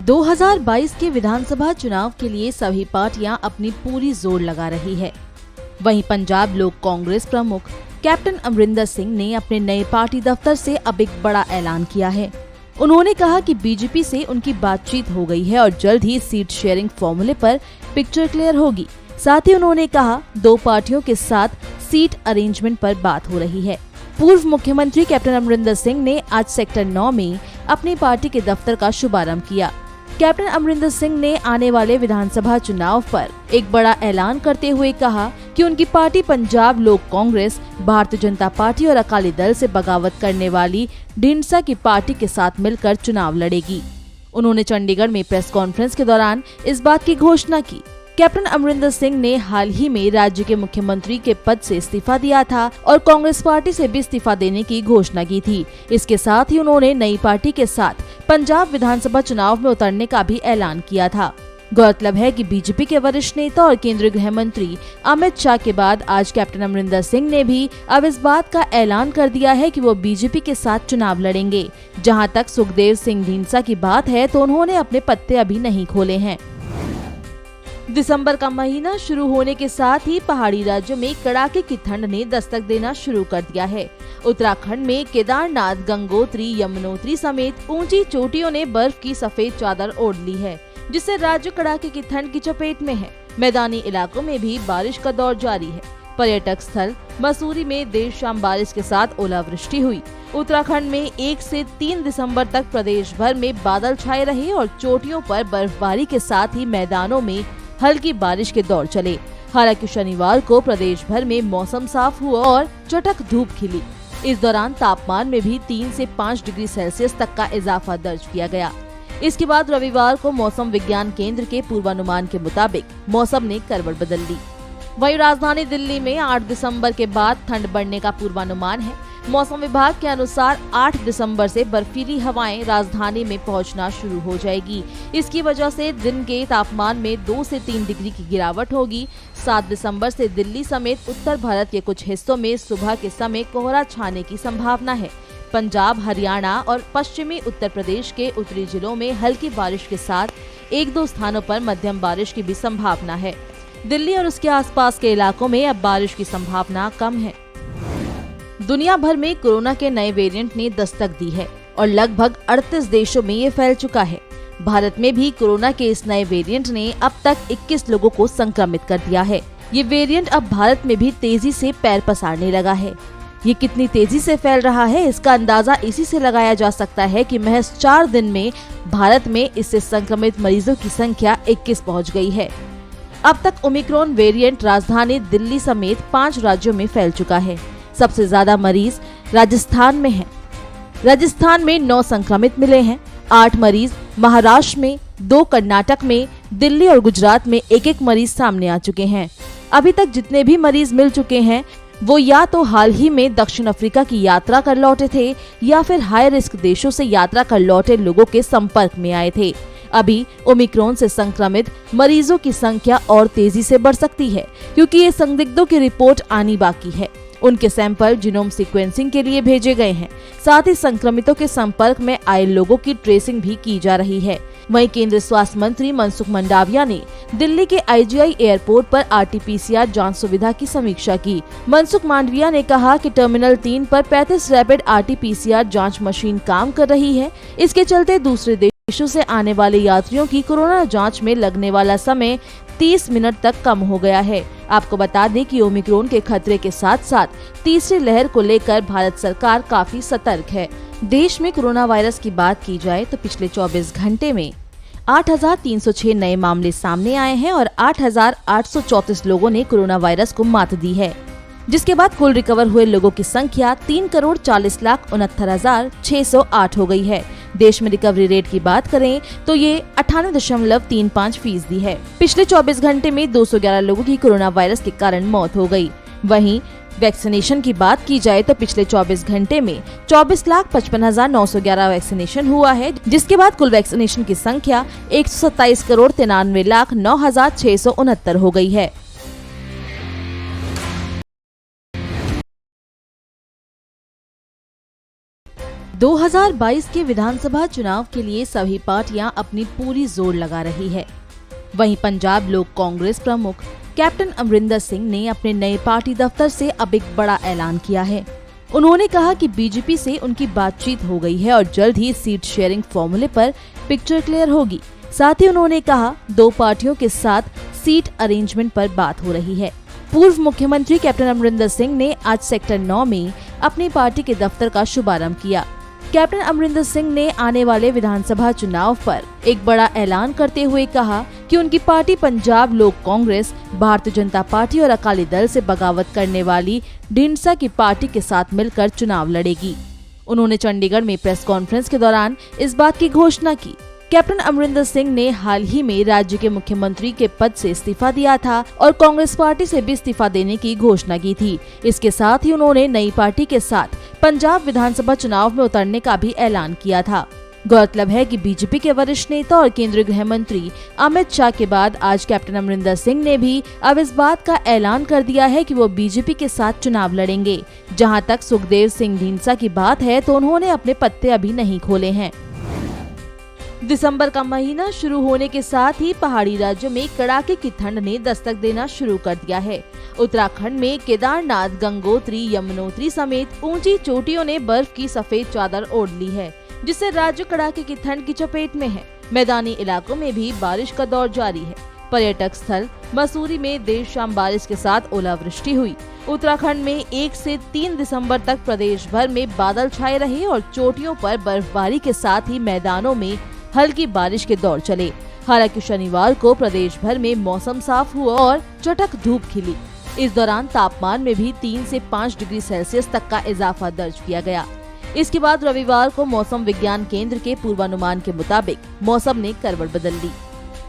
2022 के विधानसभा चुनाव के लिए सभी पार्टियां अपनी पूरी जोर लगा रही है। वहीं पंजाब लोक कांग्रेस प्रमुख कैप्टन अमरिंदर सिंह ने अपने नए पार्टी दफ्तर से अब एक बड़ा ऐलान किया है। उन्होंने कहा कि बीजेपी से उनकी बातचीत हो गई है और जल्द ही सीट शेयरिंग फॉर्मूले पर पिक्चर क्लियर होगी। साथ ही उन्होंने कहा 2 पार्टियों के साथ सीट अरेंजमेंट पर बात हो रही है। पूर्व मुख्यमंत्री कैप्टन अमरिंदर सिंह ने आज सेक्टर 9 में अपनी पार्टी के दफ्तर का शुभारंभ किया। कैप्टन अमरिंदर सिंह ने आने वाले विधानसभा चुनाव पर एक बड़ा ऐलान करते हुए कहा कि उनकी पार्टी पंजाब लोक कांग्रेस, भारतीय जनता पार्टी और अकाली दल से बगावत करने वाली ढींडसा की पार्टी के साथ मिलकर चुनाव लड़ेगी। उन्होंने चंडीगढ़ में प्रेस कॉन्फ्रेंस के दौरान इस बात की घोषणा की। कैप्टन अमरिंदर सिंह ने हाल ही में राज्य के मुख्यमंत्री के पद से इस्तीफा दिया था और कांग्रेस पार्टी से भी इस्तीफा देने की घोषणा की थी। इसके साथ ही उन्होंने नई पार्टी के साथ पंजाब विधानसभा चुनाव में उतरने का भी ऐलान किया था। गौरतलब है कि बीजेपी के वरिष्ठ नेता और केंद्रीय गृह मंत्री अमित शाह के बाद आज कैप्टन अमरिंदर सिंह ने भी अब इस बात का ऐलान कर दिया है कि वो बीजेपी के साथ चुनाव लड़ेंगे। जहां तक सुखदेव सिंह ढींडसा की बात है तो उन्होंने अपने पत्ते अभी नहीं खोले हैं। दिसंबर का महीना शुरू होने के साथ ही पहाड़ी राज्यों में कड़ाके की ठंड ने दस्तक देना शुरू कर दिया है। उत्तराखंड में केदारनाथ, गंगोत्री, यमुनोत्री समेत ऊंची चोटियों ने बर्फ की सफेद चादर ओढ़ ली है, जिससे राज्य कड़ाके की ठंड की चपेट में है। मैदानी इलाकों में भी बारिश का दौर जारी है। पर्यटक स्थल मसूरी में देर शाम बारिश के साथ ओलावृष्टि हुई। उत्तराखंड में 1 से 3 दिसंबर तक प्रदेश भर में बादल छाए रहे और चोटियों पर बर्फबारी के साथ ही मैदानों में हल्की बारिश के दौर चले। हालांकि शनिवार को प्रदेश भर में मौसम साफ हुआ और चटक धूप खिली। इस दौरान तापमान में भी 3 से 5 डिग्री सेल्सियस तक का इजाफा दर्ज किया गया। इसके बाद रविवार को मौसम विज्ञान केंद्र के पूर्वानुमान के मुताबिक मौसम ने करवट बदल ली। वहीं राजधानी दिल्ली में 8 दिसंबर के बाद ठंड बढ़ने का पूर्वानुमान है। मौसम विभाग के अनुसार 8 दिसंबर से बर्फीली हवाएं राजधानी में पहुंचना शुरू हो जाएगी। इसकी वजह से दिन के तापमान में 2 से 3 डिग्री की गिरावट होगी। 7 दिसंबर से दिल्ली समेत उत्तर भारत के कुछ हिस्सों में सुबह के समय कोहरा छाने की संभावना है। पंजाब, हरियाणा और पश्चिमी उत्तर प्रदेश के उत्तरी जिलों में हल्की बारिश के साथ 1-2 स्थानों पर मध्यम बारिश की भी संभावना है। दिल्ली और उसके आसपास के इलाकों में अब बारिश की संभावना कम है। दुनिया भर में कोरोना के नए वेरिएंट ने दस्तक दी है और लगभग 38 देशों में ये फैल चुका है। भारत में भी कोरोना के इस नए वेरिएंट ने अब तक 21 लोगों को संक्रमित कर दिया है। ये वेरिएंट अब भारत में भी तेजी से पैर पसारने लगा है। ये कितनी तेजी से फैल रहा है, इसका अंदाजा इसी से लगाया जा सकता है कि महज 4 दिन में भारत में इससे संक्रमित मरीजों की संख्या 21 पहुँच गयी है। अब तक ओमिक्रॉन वेरिएंट राजधानी दिल्ली समेत 5 राज्यों में फैल चुका है। सबसे ज्यादा मरीज राजस्थान में हैं। राजस्थान में 9 संक्रमित मिले हैं। 8 मरीज महाराष्ट्र में, 2 कर्नाटक में, दिल्ली और गुजरात में 1-1 मरीज सामने आ चुके हैं। अभी तक जितने भी मरीज मिल चुके हैं वो या तो हाल ही में दक्षिण अफ्रीका की यात्रा कर लौटे थे या फिर हाई रिस्क देशों से यात्रा कर लौटे लोगों के संपर्क में आए थे। अभी ओमिक्रॉन से संक्रमित मरीजों की संख्या और तेजी से बढ़ सकती है क्योंकि ये संदिग्धों की रिपोर्ट आनी बाकी है। उनके सैंपल जीनोम सीक्वेंसिंग के लिए भेजे गए हैं। साथ ही संक्रमितों के संपर्क में आए लोगों की ट्रेसिंग भी की जा रही है। वहीं केंद्रीय स्वास्थ्य मंत्री मनसुख मंडाविया ने दिल्ली के IGI एयरपोर्ट पर RT-PCR जांच सुविधा की समीक्षा की। मनसुख मांडविया ने कहा कि टर्मिनल 3 पर 35 रैपिड RT-PCR जांच मशीन काम कर रही है। इसके चलते दूसरे देशों से आने वाले यात्रियों की कोरोना जांच में लगने वाला समय 30 मिनट तक कम हो गया है। आपको बता दें कि ओमिक्रॉन के खतरे के साथ साथ तीसरी लहर को लेकर भारत सरकार काफी सतर्क है। देश में कोरोना वायरस की बात की जाए तो पिछले 24 घंटे में 8,306 नए मामले सामने आए हैं और 8,834 लोगों ने कोरोना वायरस को मात दी है, जिसके बाद कुल रिकवर हुए लोगों की संख्या 3,40,69,608 हो गई है। देश में रिकवरी रेट की बात करें तो ये 98.35% है। पिछले 24 घंटे में 211 लोगों की कोरोना वायरस के कारण मौत हो गई। वहीं वैक्सीनेशन की बात की जाए तो पिछले 24 घंटे में 24,55,911 वैक्सीनेशन हुआ है, जिसके बाद कुल वैक्सीनेशन की संख्या 127,93,09,669 हो गई है। 2022 के विधानसभा चुनाव के लिए सभी पार्टियां अपनी पूरी जोर लगा रही है। वहीं पंजाब लोक कांग्रेस प्रमुख कैप्टन अमरिंदर सिंह ने अपने नए पार्टी दफ्तर से अब एक बड़ा ऐलान किया है। उन्होंने कहा कि बीजेपी से उनकी बातचीत हो गई है और जल्द ही सीट शेयरिंग फॉर्मूले पर पिक्चर क्लियर होगी। साथ ही उन्होंने कहा 2 पार्टियों के साथ सीट अरेंजमेंट पर बात हो रही है। पूर्व मुख्यमंत्री कैप्टन अमरिंदर सिंह ने आज सेक्टर 9 में अपनी पार्टी के दफ्तर का शुभारंभ किया। कैप्टन अमरिंदर सिंह ने आने वाले विधानसभा चुनाव पर एक बड़ा ऐलान करते हुए कहा कि उनकी पार्टी पंजाब लोक कांग्रेस, भारतीय जनता पार्टी और अकाली दल से बगावत करने वाली ढींडसा की पार्टी के साथ मिलकर चुनाव लड़ेगी। उन्होंने चंडीगढ़ में प्रेस कॉन्फ्रेंस के दौरान इस बात की घोषणा की। कैप्टन अमरिंदर सिंह ने हाल ही में राज्य के मुख्यमंत्री के पद से इस्तीफा दिया था और कांग्रेस पार्टी से भी इस्तीफा देने की घोषणा की थी। इसके साथ ही उन्होंने नई पार्टी के साथ पंजाब विधानसभा चुनाव में उतरने का भी ऐलान किया था। गौरतलब है कि बीजेपी के वरिष्ठ नेता और केंद्रीय गृह मंत्री अमित शाह के बाद आज कैप्टन अमरिंदर सिंह ने भी अब इस बात का ऐलान कर दिया है कि वो बीजेपी के साथ चुनाव लड़ेंगे। जहां तक सुखदेव सिंह ढींडसा की बात है तो उन्होंने अपने पत्ते अभी नहीं खोले हैं। दिसंबर का महीना शुरू होने के साथ ही पहाड़ी राज्यों में कड़ाके की ठंड ने दस्तक देना शुरू कर दिया है। उत्तराखंड में केदारनाथ, गंगोत्री, यमुनोत्री समेत ऊंची चोटियों ने बर्फ की सफेद चादर ओढ़ ली है, जिससे राज्य कड़ाके की ठंड की चपेट में है। मैदानी इलाकों में भी बारिश का दौर जारी है। पर्यटक स्थल मसूरी में देर शाम बारिश के साथ ओलावृष्टि हुई। उत्तराखंड में 1 से 3 दिसंबर तक प्रदेश भर में बादल छाए रहे और चोटियों पर बर्फबारी के साथ ही मैदानों में हल्की बारिश के दौर चले। हालांकि शनिवार को प्रदेश भर में मौसम साफ हुआ और चटक धूप खिली। इस दौरान तापमान में भी 3 से 5 डिग्री सेल्सियस तक का इजाफा दर्ज किया गया। इसके बाद रविवार को मौसम विज्ञान केंद्र के पूर्वानुमान के मुताबिक मौसम ने करवट बदल ली।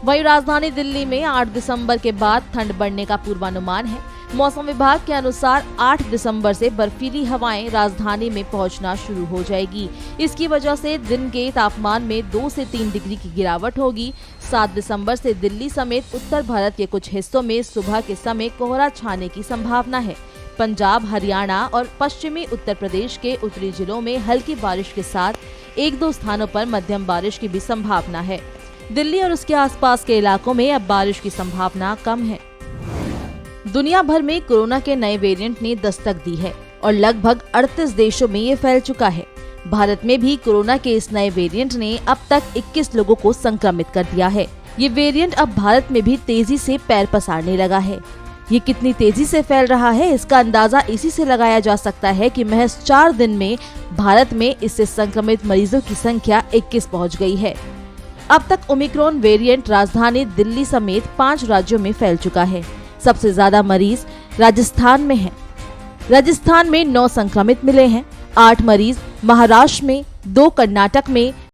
वहीं राजधानी दिल्ली में 8 दिसंबर के बाद ठंड बढ़ने का पूर्वानुमान है। मौसम विभाग के अनुसार 8 दिसंबर से बर्फीली हवाएं राजधानी में पहुंचना शुरू हो जाएगी। इसकी वजह से दिन के तापमान में 2 से 3 डिग्री की गिरावट होगी। 7 दिसंबर से दिल्ली समेत उत्तर भारत के कुछ हिस्सों में सुबह के समय कोहरा छाने की संभावना है। पंजाब, हरियाणा और पश्चिमी उत्तर प्रदेश के उत्तरी जिलों में हल्की बारिश के साथ 1-2 स्थानों पर मध्यम बारिश की भी संभावना है। दिल्ली और उसके आसपास के इलाकों में अब बारिश की संभावना कम है। दुनिया भर में कोरोना के नए वेरिएंट ने दस्तक दी है और लगभग 38 देशों में ये फैल चुका है। भारत में भी कोरोना के इस नए वेरिएंट ने अब तक 21 लोगों को संक्रमित कर दिया है। ये वेरिएंट अब भारत में भी तेजी से पैर पसारने लगा है। ये कितनी तेजी से फैल रहा है, इसका अंदाजा इसी से लगाया जा सकता है कि महज 4 दिन में भारत में इससे संक्रमित मरीजों की संख्या 21 पहुँच गयी है। अब तक ओमिक्रॉन वेरिएंट राजधानी दिल्ली समेत 5 राज्यों में फैल चुका है। सबसे ज्यादा मरीज राजस्थान में हैं। राजस्थान में 9 संक्रमित मिले हैं। 8 मरीज महाराष्ट्र में, 2 कर्नाटक में,